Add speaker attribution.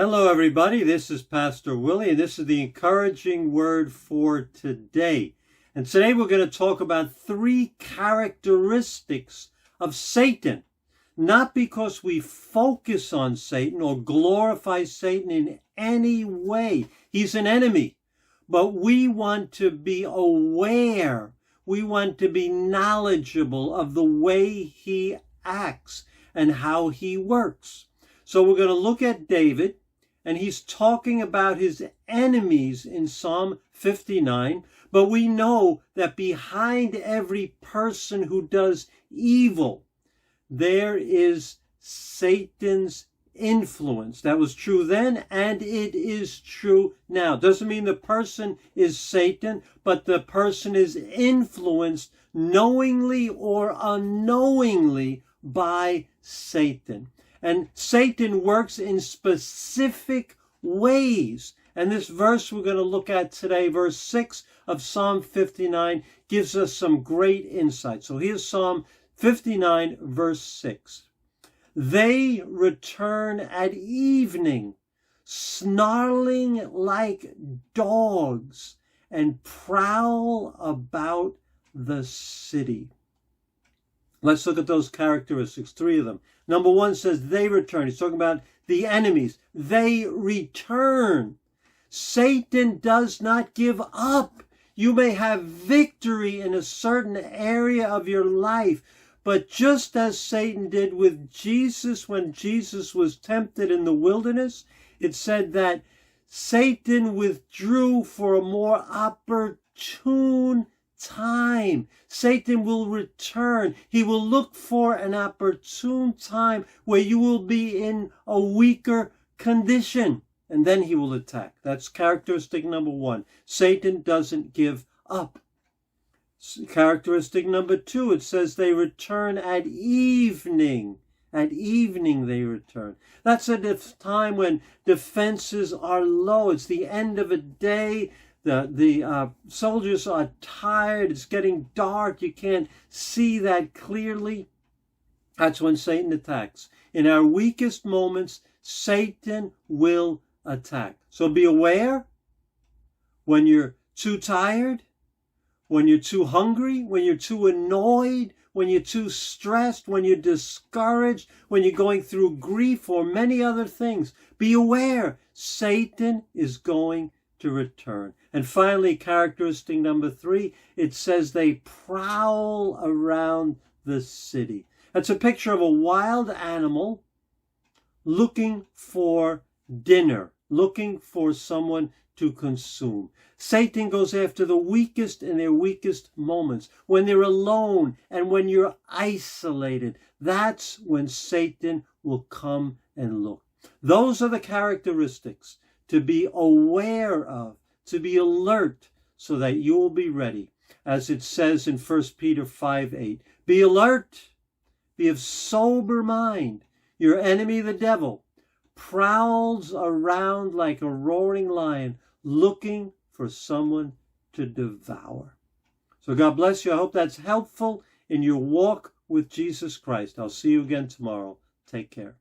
Speaker 1: Hello, everybody. This is Pastor Willie, and this is the encouraging word for today. And today we're going to talk about 3 characteristics of Satan. Not because we focus on Satan or glorify Satan in any way. He's an enemy. But we want to be aware. We want to be knowledgeable of the way he acts and how he works. So we're going to look at David. And he's talking about his enemies in Psalm 59. But we know that behind every person who does evil, there is Satan's influence. That was true then, and it is true now. Doesn't mean the person is Satan, but the person is influenced knowingly or unknowingly by Satan. And Satan works in specific ways. And this verse we're going to look at today, verse 6 of Psalm 59, gives us some great insight. So here's Psalm 59, verse 6. They return at evening, snarling like dogs, and prowl about the city. Let's look at those characteristics, 3 of them. Number 1 says they return. He's talking about the enemies. They return. Satan does not give up. You may have victory in a certain area of your life, but just as Satan did with Jesus when Jesus was tempted in the wilderness, it said that Satan withdrew for a more opportune time. Satan will return. He will look for an opportune time where you will be in a weaker condition, and then he will attack. That's characteristic number 1. Satan doesn't give up. Characteristic number 2, it says they return at evening. At evening they return. That's at a time when defenses are low. It's the end of a day. The soldiers are tired. It's getting dark. You can't see that clearly. That's when Satan attacks. In our weakest moments, Satan will attack. So be aware when you're too tired, when you're too hungry, when you're too annoyed, when you're too stressed, when you're discouraged, when you're going through grief or many other things. Be aware Satan is going to return. And finally, characteristic number 3, it says they prowl around the city. That's a picture of a wild animal looking for dinner, looking for someone to consume. Satan goes after the weakest in their weakest moments, when they're alone and when you're isolated. That's when Satan will come and look. Those are the characteristics to be aware of, to be alert, so that you will be ready. As it says in 1 Peter 5:8, be alert, be of sober mind. Your enemy, the devil, prowls around like a roaring lion, looking for someone to devour. So God bless you. I hope that's helpful in your walk with Jesus Christ. I'll see you again tomorrow. Take care.